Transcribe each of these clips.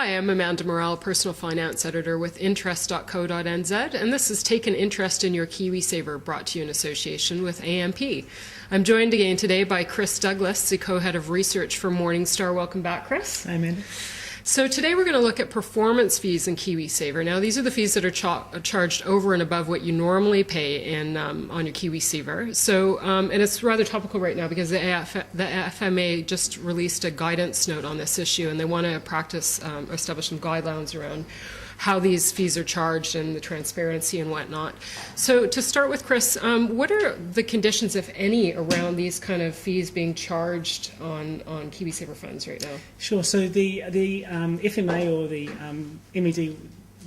Hi, I'm Amanda Morrell, Personal Finance Editor with interest.co.nz, and this is Take an Interest in Your KiwiSaver, brought to you in association with AMP. I'm joined again today by Chris Douglas, the co-head of research for Morningstar. Welcome back, Chris. Hi, Amanda. So today we're going to look at performance fees in KiwiSaver. Now, these are the fees that are charged over and above what you normally pay on your KiwiSaver. So, and it's rather topical right now because the FMA just released a guidance note on this issue, and they want to establish some guidelines around how these fees are charged and the transparency and whatnot. So to start with, Chris, what are the conditions, if any, around these kind of fees being charged on KiwiSaver funds right now? Sure. So the FMA or the MED,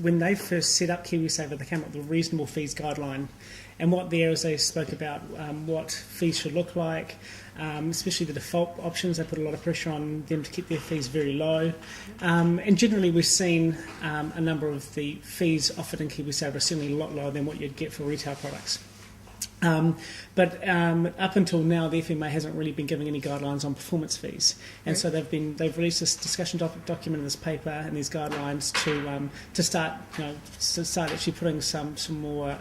when they first set up KiwiSaver, they came up with a reasonable fees guideline. And what there is, they spoke about what fees should look like, especially the default options. They put a lot of pressure on them to keep their fees very low. And generally we've seen a number of the fees offered in KiwiSaver are certainly a lot lower than what you'd get for retail products. But up until now, the FMA hasn't really been giving any guidelines on performance fees, and so they've released this discussion document in this paper and these guidelines to start actually putting some more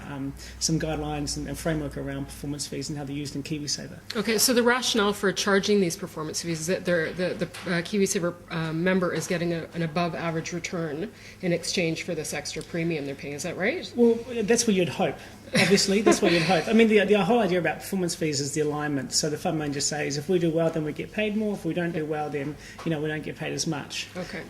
guidelines and framework around performance fees and how they're used in KiwiSaver. Okay, so the rationale for charging these performance fees is that the KiwiSaver member is getting an above average return in exchange for this extra premium they're paying. Is that right? Well, that's what you'd hope. Obviously, that's what you'd hope. I mean, the whole idea about performance fees is the alignment. So the fund manager says, if we do well, then we get paid more. If we don't do well, then we don't get paid as much. Okay.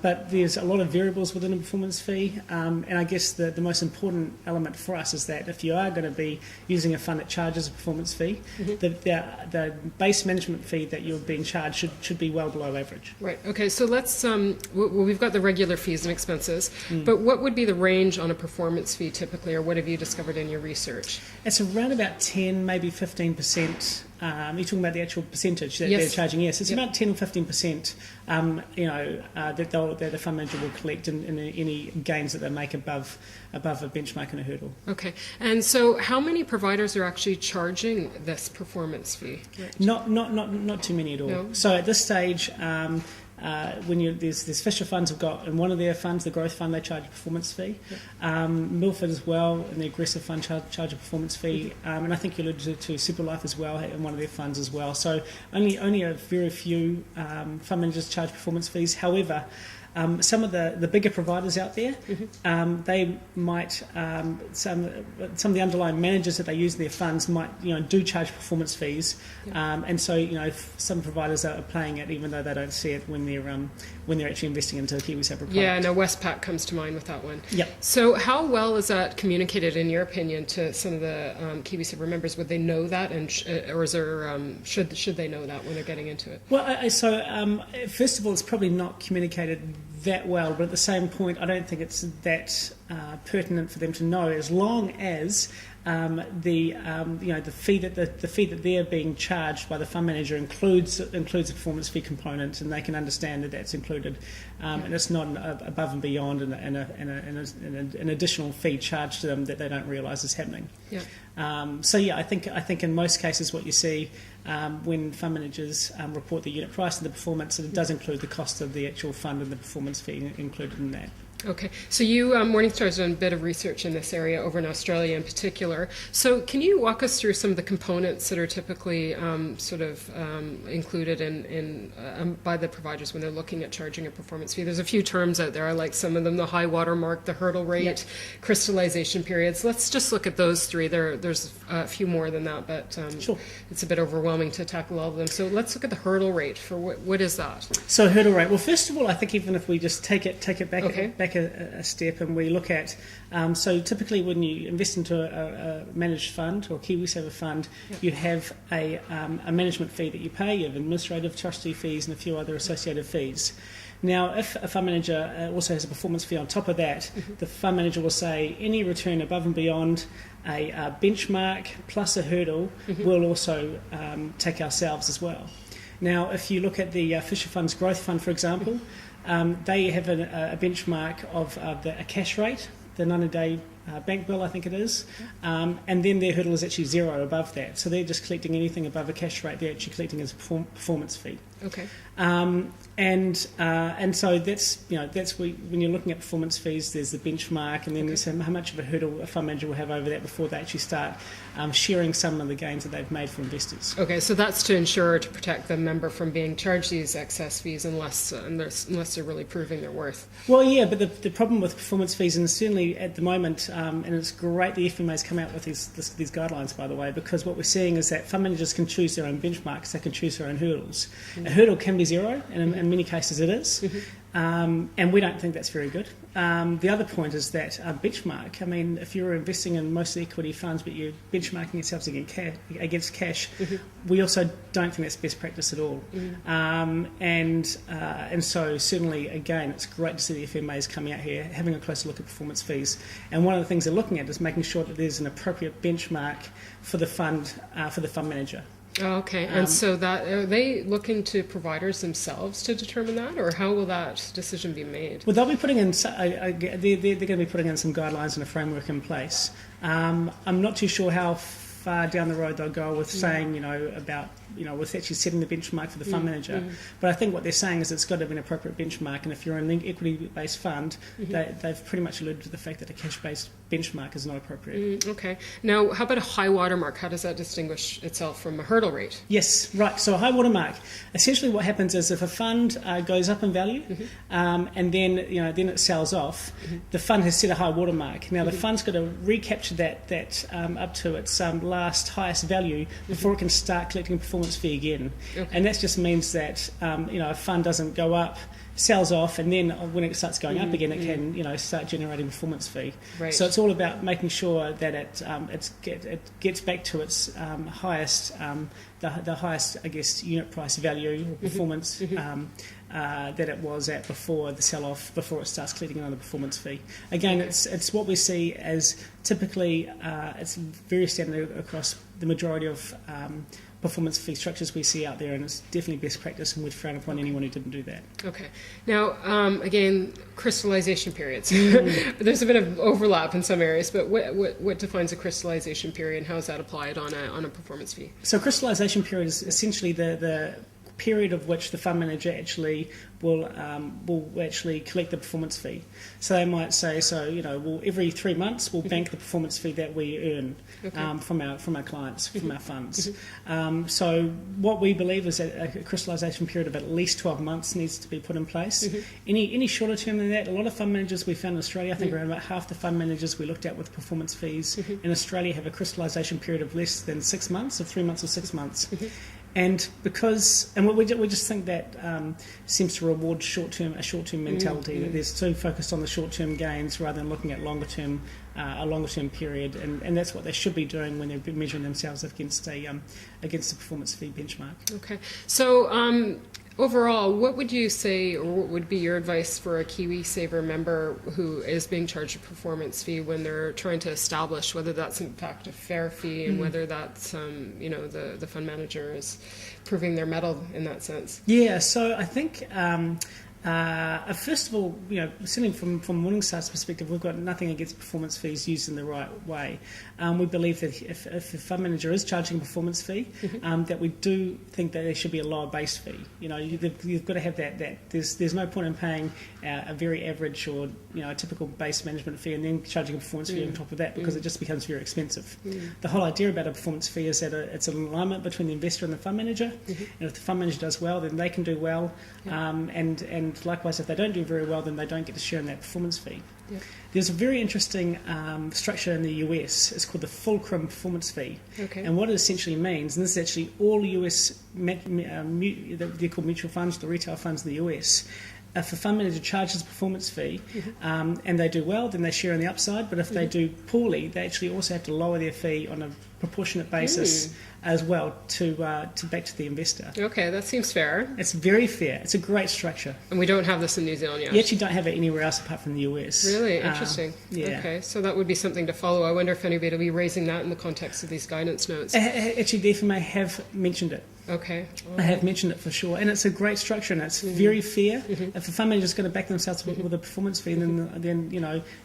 But there's a lot of variables within a performance fee, and I guess the most important element for us is that if you are going to be using a fund that charges a performance fee, the base management fee that you're being charged should be well below average. Right. Okay. So let's. We've got the regular fees and expenses, but what would be the range on a performance fee typically, or what have you discovered in your research? It's around about 10, maybe 15%. You're talking about the actual percentage that they're charging. Yes, it's about 10 or 15%. That the fund manager will collect in any gains that they make above a benchmark and a hurdle. Okay, and so how many providers are actually charging this performance fee? Right. Not too many at all. No? So at this stage. There's Fisher funds have got in one of their funds, the growth fund, they charge a performance fee. Milford as well, in the aggressive fund, charge a performance fee, and I think you alluded to Superlife as well in one of their funds as well. So only a very few fund managers charge performance fees. However, some of the bigger providers out there, they might some of the underlying managers that they use in their funds might do charge performance fees, and so if some providers are playing it even though they don't see it when they're actually investing into a KiwiSaver product. Yeah, no, Westpac comes to mind with that one. Yep. So how well is that communicated, in your opinion, to some of the KiwiSaver members? Would they know that, and or is there should they know that when they're getting into it? Well, first of all, it's probably not communicated that well, but at the same point, I don't think it's that pertinent for them to know, as long as the fee that they're being charged by the fund manager includes a performance fee component, and they can understand that that's included, and it's not above and beyond an additional fee charged to them that they don't realise is happening. Yeah. I think in most cases what you see when fund managers report the unit price and the performance, it does include the cost of the actual fund and the performance fee included in that. Okay, so you, Morningstar has done a bit of research in this area over in Australia in particular. So can you walk us through some of the components that are typically included in by the providers when they're looking at charging a performance fee? There's a few terms out there. I like some of them: the high water mark, the hurdle rate, crystallization periods. Let's just look at those three. There's a few more than that, but sure. It's a bit overwhelming to tackle all of them. So let's look at the hurdle rate. For what is that? So hurdle rate. Well, first of all, I think even if we just take it back. Okay. Back a step, and we look at so typically when you invest into a managed fund or KiwiSaver fund, you have a management fee that you pay. You have administrative, trustee fees, and a few other associated fees. Now, if a fund manager also has a performance fee on top of that, the fund manager will say any return above and beyond a benchmark plus a hurdle will also take ourselves as well. Now, if you look at the Fisher Fund's growth fund, for example, they have a benchmark of a cash rate, the 90-day bank bill, I think it is, and then their hurdle is actually zero above that. So they're just collecting anything above a cash rate, they're actually collecting as a performance fee. Okay. And so that's when you're looking at performance fees, there's the benchmark, and then there's how much of a hurdle a fund manager will have over that before they actually start sharing some of the gains that they've made for investors. Okay, so that's to ensure to protect the member from being charged these excess fees unless they're really proving their worth. Well, yeah, but the problem with performance fees, and certainly at the moment, and it's great the FMA's come out with these guidelines, by the way, because what we're seeing is that fund managers can choose their own benchmarks, they can choose their own hurdles. A hurdle can be zero, and in many cases it is. And we don't think that's very good. The other point is that a benchmark, I mean, if you're investing in mostly equity funds but you're benchmarking yourselves against cash, we also don't think that's best practice at all. And so certainly, again, it's great to see the FMAs coming out here, having a closer look at performance fees. And one of the things they're looking at is making sure that there's an appropriate benchmark for the fund manager. Oh, okay, and so that are they looking to providers themselves to determine that, or how will that decision be made? Well, they'll be putting in. They're going to be putting in some guidelines and a framework in place. I'm not too sure how far down the road they'll go with saying, with actually setting the benchmark for the fund manager. But I think what they're saying is it's got to be an appropriate benchmark, and if you're in an equity-based fund, they've pretty much alluded to the fact that a cash-based benchmark is not appropriate. Okay. Now, how about a high water mark? How does that distinguish itself from a hurdle rate? Yes, right. So a high water mark. Essentially what happens is if a fund goes up in value and then it sells off, the fund has set a high water mark. Now the fund's got to recapture that up to its last highest value before it can start collecting a performance fee again. Okay. And that just means that a fund doesn't go up, sells off, and then when it starts going up again, it can start generating a performance fee. Right. So it's all about making sure that it gets back to its highest, the highest, I guess, unit price value or performance that it was at before the sell-off, before it starts collecting another performance fee. Again, it's what we see as typically it's very standard across the majority of performance fee structures we see out there, and it's definitely best practice, and we'd frown upon anyone who didn't do that. Okay. Now, again, crystallization periods. There's a bit of overlap in some areas, but what defines a crystallization period, and how is that applied on a performance fee? So crystallization period is essentially the period of which the fund manager actually will actually collect the performance fee. So they might say, every 3 months we'll bank the performance fee that we earn from our clients, from our funds. So what we believe is that a crystallisation period of at least 12 months needs to be put in place. Any shorter term than that, a lot of fund managers we found in Australia, I think around about half the fund managers we looked at with performance fees in Australia have a crystallisation period of less than 6 months, or 3 months or 6 months. And we just think that seems to reward a short-term mentality, that they're so focused on the short-term gains rather than looking at a longer-term period, and that's what they should be doing when they're measuring themselves against a performance fee benchmark. Okay, so overall, what would you say, or what would be your advice for a KiwiSaver member who is being charged a performance fee when they're trying to establish whether that's in fact a fair fee and whether that's, the fund manager is proving their mettle in that sense? Yeah, so I think first of all, certainly from Morningstar's perspective, we've got nothing against performance fees used in the right way. We believe that if the fund manager is charging a performance fee, that we do think that there should be a lower base fee. You've got to have that. There's no point in paying a very average or a typical base management fee and then charging a performance fee on top of that, because it just becomes very expensive. The whole idea about a performance fee is that it's an alignment between the investor and the fund manager, and if the fund manager does well, then they can do well, and likewise, if they don't do very well, then they don't get to share in that performance fee. Yep. There's a very interesting structure in the US. It's called the fulcrum performance fee. Okay. And what it essentially means, and this is actually all US, they're called mutual funds, the retail funds in the US. If a fund manager charges a performance fee and they do well, then they share in the upside. But if they do poorly, they actually also have to lower their fee on a proportionate basis as well to back to the investor. Okay, that seems fair. It's very fair. It's a great structure. And we don't have this in New Zealand yet? You actually don't have it anywhere else apart from the US. Really? Interesting. Yeah. Okay, so that would be something to follow. I wonder if anybody will be raising that in the context of these guidance notes. Actually, the FMA have mentioned it. Okay. I have mentioned it for sure, and it's a great structure, and it's very fair. If the fund manager is going to back themselves with a performance fee, then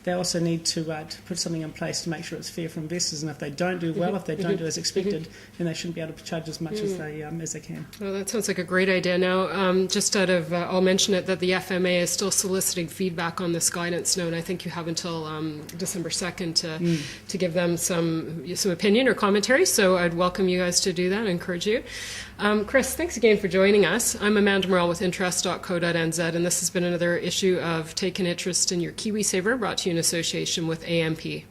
they also need to put something in place to make sure it's fair for investors. And if they don't do well, if they don't do as expected, then they shouldn't be able to charge as much as they can. Well, that sounds like a great idea. Now, just out of, I'll mention it that the FMA is still soliciting feedback on this guidance note. I think you have until December 2nd to give them some opinion or commentary. So I'd welcome you guys to do that. I encourage you. Chris, thanks again for joining us. I'm Amanda Morrell with interest.co.nz, and this has been another issue of Take an Interest in Your KiwiSaver, brought to you in association with AMP.